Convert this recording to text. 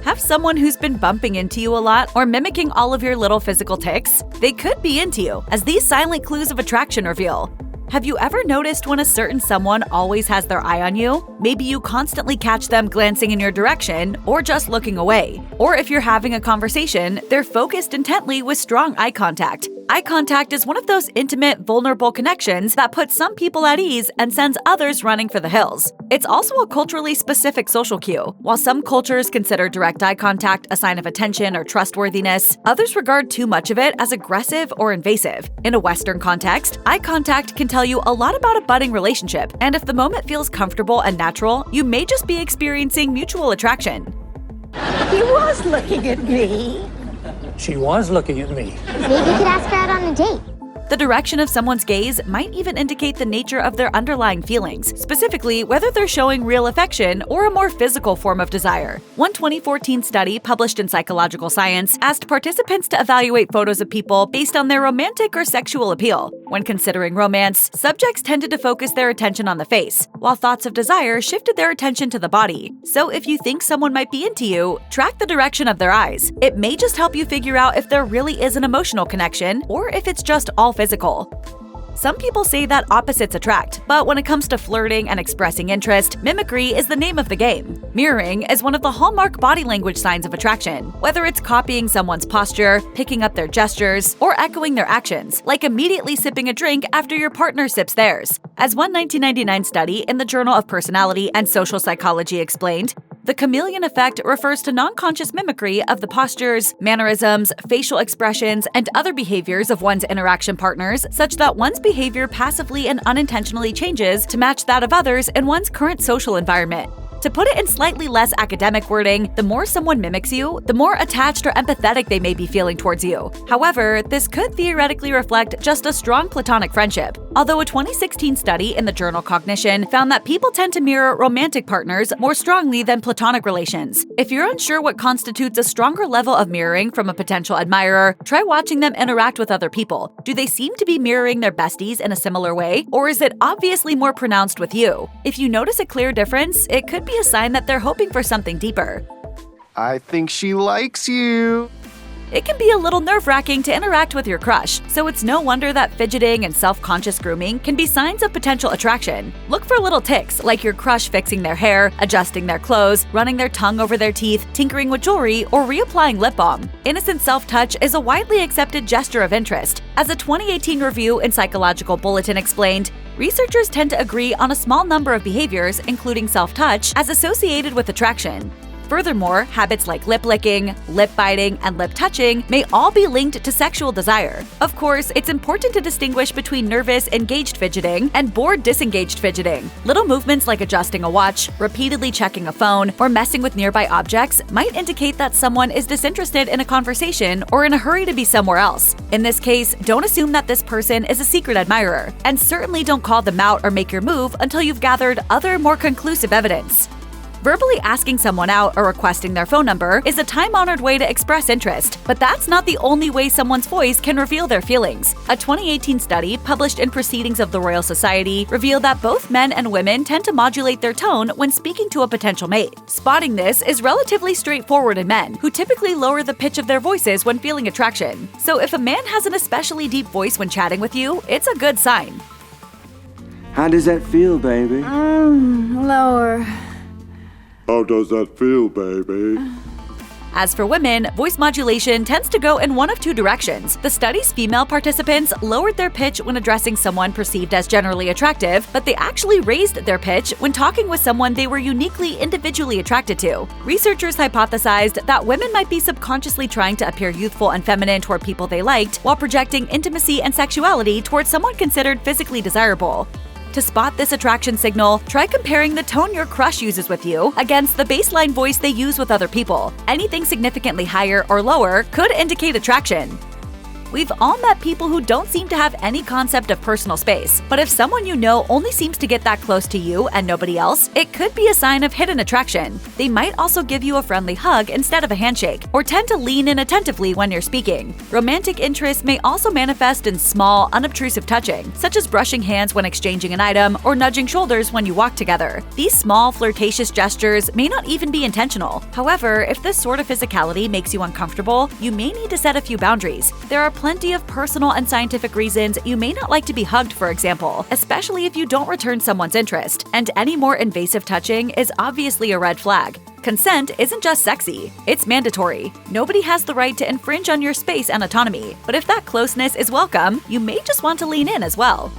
Have someone who's been bumping into you a lot or mimicking all of your little physical tics? They could be into you, as these silent clues of attraction reveal. Have you ever noticed when a certain someone always has their eye on you? Maybe you constantly catch them glancing in your direction or just looking away. Or if you're having a conversation, they're focused intently with strong eye contact. Eye contact is one of those intimate, vulnerable connections that puts some people at ease and sends others running for the hills. It's also a culturally specific social cue. While some cultures consider direct eye contact a sign of attention or trustworthiness, others regard too much of it as aggressive or invasive. In a Western context, eye contact can tell you a lot about a budding relationship, and if the moment feels comfortable and natural, you may just be experiencing mutual attraction. He was looking at me. She was looking at me. Maybe you could ask her out on a date. The direction of someone's gaze might even indicate the nature of their underlying feelings, specifically whether they're showing real affection or a more physical form of desire. One 2014 study published in Psychological Science asked participants to evaluate photos of people based on their romantic or sexual appeal. When considering romance, subjects tended to focus their attention on the face, while thoughts of desire shifted their attention to the body. So if you think someone might be into you, track the direction of their eyes. It may just help you figure out if there really is an emotional connection or if it's just all physical. Some people say that opposites attract, but when it comes to flirting and expressing interest, mimicry is the name of the game. Mirroring is one of the hallmark body language signs of attraction, whether it's copying someone's posture, picking up their gestures, or echoing their actions, like immediately sipping a drink after your partner sips theirs. As one 1999 study in the Journal of Personality and Social Psychology explained, the chameleon effect refers to non-conscious mimicry of the postures, mannerisms, facial expressions, and other behaviors of one's interaction partners, such that one's behavior passively and unintentionally changes to match that of others in one's current social environment. To put it in slightly less academic wording, the more someone mimics you, the more attached or empathetic they may be feeling towards you. However, this could theoretically reflect just a strong platonic friendship. Although a 2016 study in the journal Cognition found that people tend to mirror romantic partners more strongly than platonic relations. If you're unsure what constitutes a stronger level of mirroring from a potential admirer, try watching them interact with other people. Do they seem to be mirroring their besties in a similar way, or is it obviously more pronounced with you? If you notice a clear difference, it could be a sign that they're hoping for something deeper. I think she likes you. It can be a little nerve-wracking to interact with your crush, so it's no wonder that fidgeting and self-conscious grooming can be signs of potential attraction. Look for little tics, like your crush fixing their hair, adjusting their clothes, running their tongue over their teeth, tinkering with jewelry, or reapplying lip balm. Innocent self-touch is a widely accepted gesture of interest. As a 2018 review in Psychological Bulletin explained, researchers tend to agree on a small number of behaviors, including self-touch, as associated with attraction. Furthermore, habits like lip licking, lip biting, and lip touching may all be linked to sexual desire. Of course, it's important to distinguish between nervous, engaged fidgeting and bored, disengaged fidgeting. Little movements like adjusting a watch, repeatedly checking a phone, or messing with nearby objects might indicate that someone is disinterested in a conversation or in a hurry to be somewhere else. In this case, don't assume that this person is a secret admirer, and certainly don't call them out or make your move until you've gathered other, more conclusive evidence. Verbally asking someone out or requesting their phone number is a time-honored way to express interest, but that's not the only way someone's voice can reveal their feelings. A 2018 study published in Proceedings of the Royal Society revealed that both men and women tend to modulate their tone when speaking to a potential mate. Spotting this is relatively straightforward in men, who typically lower the pitch of their voices when feeling attraction. So if a man has an especially deep voice when chatting with you, it's a good sign. How does that feel, baby? Lower. How does that feel, baby? As for women, voice modulation tends to go in one of two directions. The study's female participants lowered their pitch when addressing someone perceived as generally attractive, but they actually raised their pitch when talking with someone they were uniquely individually attracted to. Researchers hypothesized that women might be subconsciously trying to appear youthful and feminine toward people they liked, while projecting intimacy and sexuality towards someone considered physically desirable. To spot this attraction signal, try comparing the tone your crush uses with you against the baseline voice they use with other people. Anything significantly higher or lower could indicate attraction. We've all met people who don't seem to have any concept of personal space, but if someone you know only seems to get that close to you and nobody else, it could be a sign of hidden attraction. They might also give you a friendly hug instead of a handshake, or tend to lean in attentively when you're speaking. Romantic interest may also manifest in small, unobtrusive touching, such as brushing hands when exchanging an item or nudging shoulders when you walk together. These small, flirtatious gestures may not even be intentional. However, if this sort of physicality makes you uncomfortable, you may need to set a few boundaries. There are plenty of personal and scientific reasons you may not like to be hugged, for example, especially if you don't return someone's interest, and any more invasive touching is obviously a red flag. Consent isn't just sexy, it's mandatory. Nobody has the right to infringe on your space and autonomy, but if that closeness is welcome, you may just want to lean in as well.